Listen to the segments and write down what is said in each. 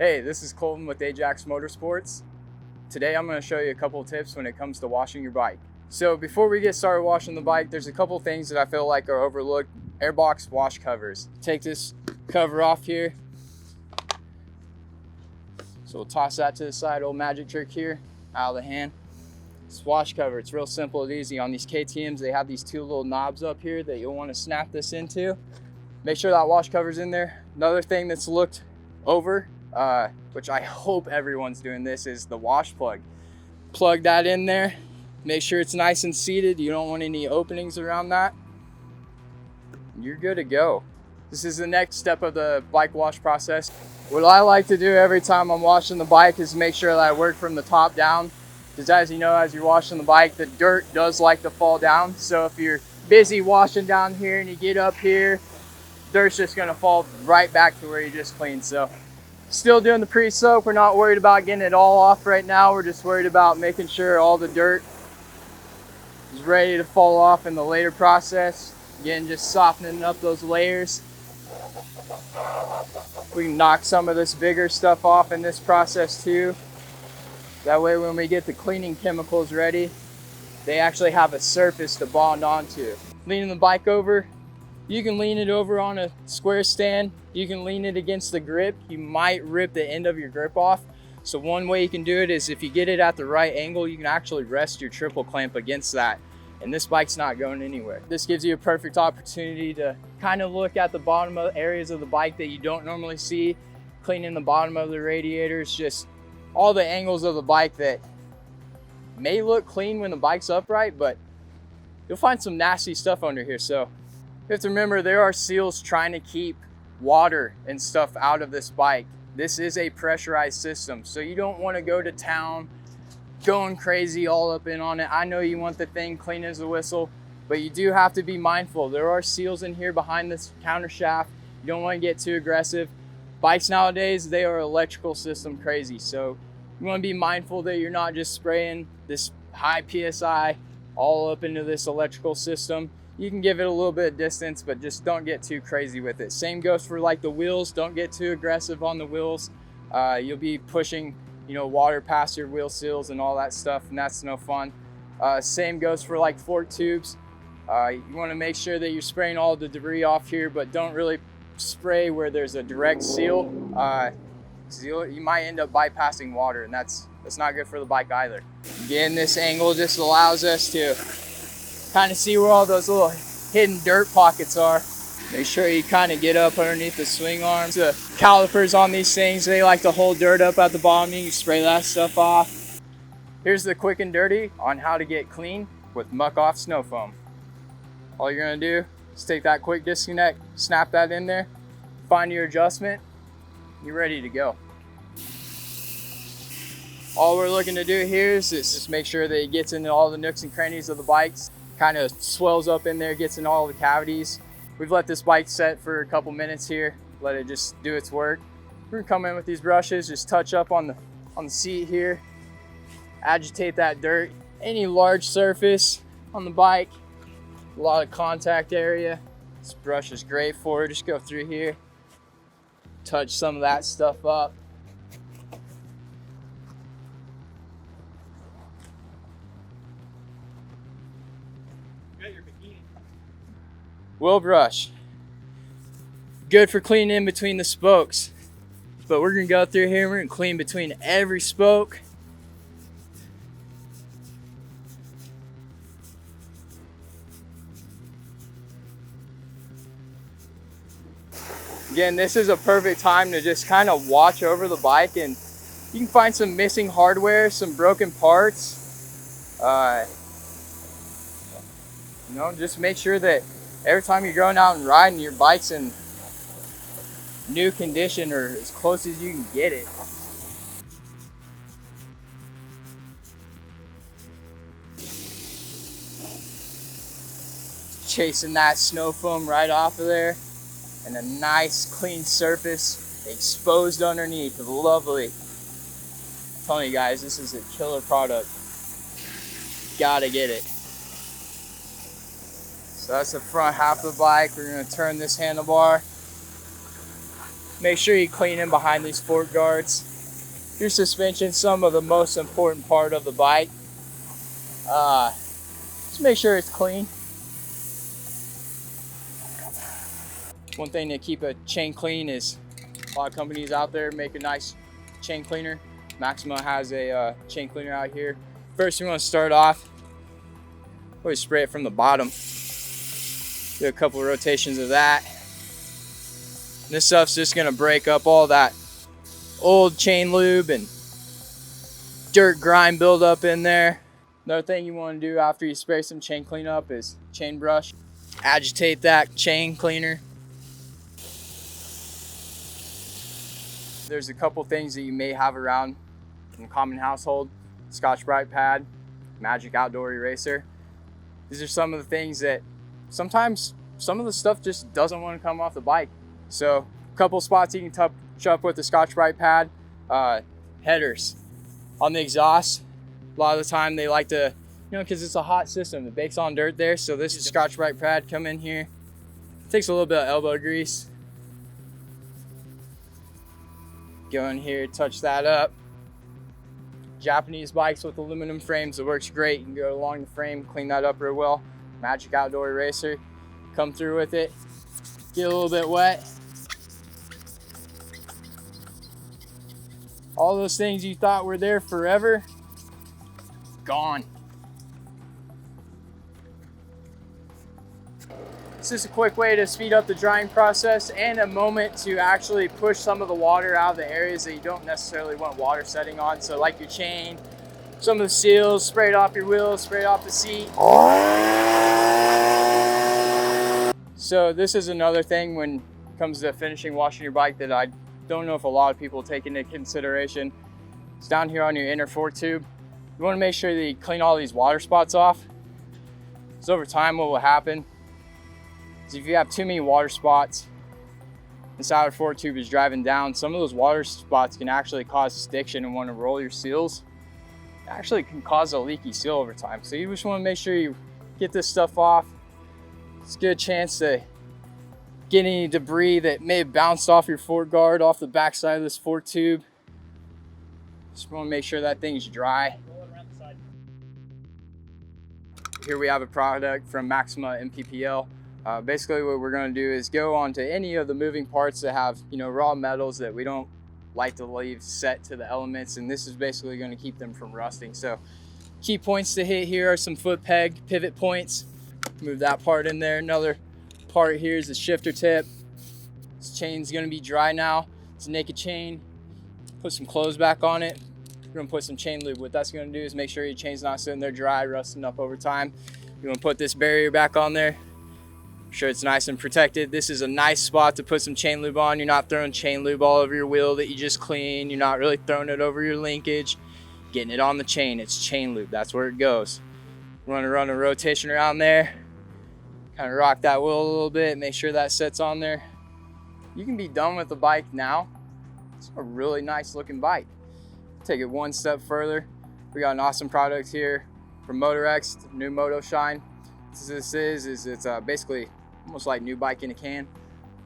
Hey, this is Colton with Ajax Motorsports. Today I'm going to show you a couple of tips when it comes to washing your bike. So before we get started washing the bike, there's a couple of things that I feel like are overlooked. Airbox wash covers. Take this cover off here. So we'll toss that to the side, old magic trick here, out of the hand. This wash cover, it's real simple and easy. On these KTMs, they have these two little knobs up here that you'll want to snap this into. Make sure that wash cover's in there. Another thing that's looked over, which I hope everyone's doing this, is the wash plug. Plug that in there. Make sure it's nice and seated. You don't want any openings around that. You're good to go. This is the next step of the bike wash process. What I like to do every time I'm washing the bike is make sure that I work from the top down. Because as you know, as you're washing the bike, the dirt does like to fall down. So if you're busy washing down here and you get up here, dirt's just gonna fall right back to where you just cleaned. So still doing the pre-soak. We're not worried about getting it all off right now. We're just worried about making sure all the dirt is ready to fall off in the later process. Again, just softening up those layers. We can knock some of this bigger stuff off in this process too. That way when we get the cleaning chemicals ready, they actually have a surface to bond onto. Leaning the bike over, you can lean it over on a square stand. You can lean it against the grip. You might rip the end of your grip off. So one way you can do it is if you get it at the right angle, you can actually rest your triple clamp against that. And this bike's not going anywhere. This gives you a perfect opportunity to kind of look at the bottom of areas of the bike that you don't normally see. Cleaning the bottom of the radiators, just all the angles of the bike that may look clean when the bike's upright, but you'll find some nasty stuff under here. So you have to remember there are seals trying to keep water and stuff out of this bike. This is a pressurized system, so you don't want to go to town going crazy all up in on it. I know you want the thing clean as a whistle, but you do have to be mindful. There are seals in here behind this counter shaft. You don't want to get too aggressive. Bikes nowadays, they are electrical system crazy, so you want to be mindful that you're not just spraying this high PSI all up into this electrical system. You can give it a little bit of distance, but just don't get too crazy with it. Same goes for like the wheels. Don't get too aggressive on the wheels. You'll be pushing water past your wheel seals and all that stuff, and that's no fun. Same goes for like fork tubes. You want to make sure that you're spraying all the debris off here, but don't really spray where there's a direct seal. You might end up bypassing water, and that's not good for the bike either. Again, this angle just allows us to kind of see where all those little hidden dirt pockets are. Make sure you kind of get up underneath the swing arms. The calipers on these things, they like to hold dirt up at the bottom. You can spray that stuff off. Here's the quick and dirty on how to get clean with muck off snow foam. All you're gonna do is take that quick disconnect, snap that in there, find your adjustment, you're ready to go. All we're looking to do here is just make sure that it gets into all the nooks and crannies of the bikes, kind of swells up in there, gets in all the cavities. We've let this bike set for a couple minutes here, let it just do its work. We're gonna come in with these brushes, just touch up on the seat here, agitate that dirt. Any large surface on the bike, a lot of contact area, this brush is great for it. Just go through here, touch some of that stuff up. Wheel brush, good for cleaning in between the spokes, but we're gonna go through here and we're gonna clean between every spoke. Again, this is a perfect time to just kind of watch over the bike, and you can find some missing hardware, some broken parts. Just make sure that every time you're going out and riding, your bike's in new condition or as close as you can get it. Chasing that snow foam right off of there, and a nice clean surface exposed underneath. Lovely. I'm telling you guys, this is a killer product. Gotta get it. So that's the front half of the bike. We're gonna turn this handlebar. Make sure you clean in behind these fork guards. Your suspension, some of the most important part of the bike. Just make sure it's clean. One thing to keep a chain clean is a lot of companies out there make a nice chain cleaner. Maxima has a chain cleaner out here. First, we want to start off, always spray it from the bottom. Do a couple of rotations of that. This stuff's just gonna break up all that old chain lube and dirt grime buildup in there. Another thing you want to do after you spray some chain cleanup is chain brush. Agitate that chain cleaner. There's a couple things that you may have around in the common household. Scotch-Brite pad, Magic Outdoor Eraser. These are some of the things that sometimes some of the stuff just doesn't want to come off the bike. So a couple spots you can touch up with the Scotch-Brite pad. Headers on the exhaust. A lot of the time they like to, because it's a hot system, it bakes on dirt there. So this is Scotch-Brite pad, come in here. Takes a little bit of elbow grease. Go in here, touch that up. Japanese bikes with aluminum frames, it works great. You can go along the frame, clean that up real well. Magic Outdoor Eraser, come through with it. Get a little bit wet. All those things you thought were there forever, gone. It's just a quick way to speed up the drying process and a moment to actually push some of the water out of the areas that you don't necessarily want water setting on. So like your chain, some of the seals, spray it off your wheels, spray it off the seat. So this is another thing when it comes to finishing washing your bike that I don't know if a lot of people take into consideration. It's down here on your inner fork tube. You want to make sure that you clean all these water spots off. So over time what will happen is if you have too many water spots, this outer fork tube is driving down, some of those water spots can actually cause stiction and want to roll your seals. It actually can cause a leaky seal over time. So you just want to make sure you get this stuff off. It's a good chance to get any debris that may have bounced off your fork guard, off the backside of this fork tube. Just want to make sure that thing's dry. Here we have a product from Maxima MPPL. Basically what we're going to do is go onto any of the moving parts that have, raw metals that we don't like to leave set to the elements, and this is basically going to keep them from rusting. So key points to hit here are some foot peg pivot points. Move that part in there. Another part here is the shifter tip. This chain's going to be dry now. It's a naked chain. Put some clothes back on it. We're going to put some chain lube. What that's going to do is make sure your chain's not sitting there dry, rusting up over time. You want to put this barrier back on there. Make sure it's nice and protected. This is a nice spot to put some chain lube on. You're not throwing chain lube all over your wheel that you just clean. You're not really throwing it over your linkage. Getting it on the chain. It's chain lube. That's where it goes. You want to run a rotation around there. Kind of rock that wheel a little bit. Make sure that sets on there. You can be done with the bike now. It's a really nice looking bike. Take it one step further. We got an awesome product here from MotorX, the new Moto Shine. This is it's basically almost like new bike in a can.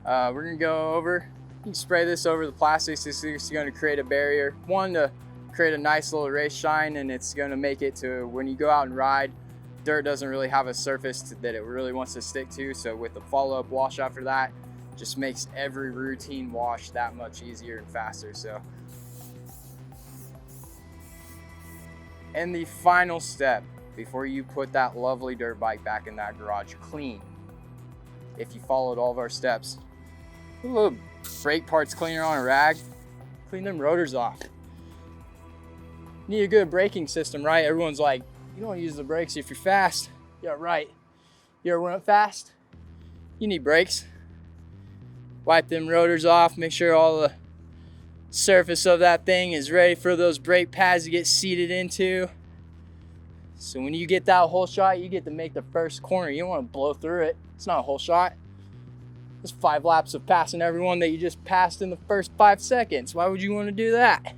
We're gonna go over, you can spray this over the plastics. This is gonna create a barrier. One, to create a nice little race shine, and it's gonna make it to when you go out and ride, dirt doesn't really have a surface that it really wants to stick to. So with the follow-up wash after that, just makes every routine wash that much easier and faster. So, and the final step before you put that lovely dirt bike back in that garage clean, if you followed all of our steps, put a little brake parts cleaner on a rag, clean them rotors off. Need a good braking system, right? Everyone's like, you don't use the brakes if you're fast. Yeah, right. You ever went fast? You need brakes. Wipe them rotors off, make sure all the surface of that thing is ready for those brake pads to get seated into. So when you get that whole shot, you get to make the first corner. You don't want to blow through it. It's not a whole shot. It's 5 laps of passing everyone that you just passed in the first 5 seconds. Why would you want to do that?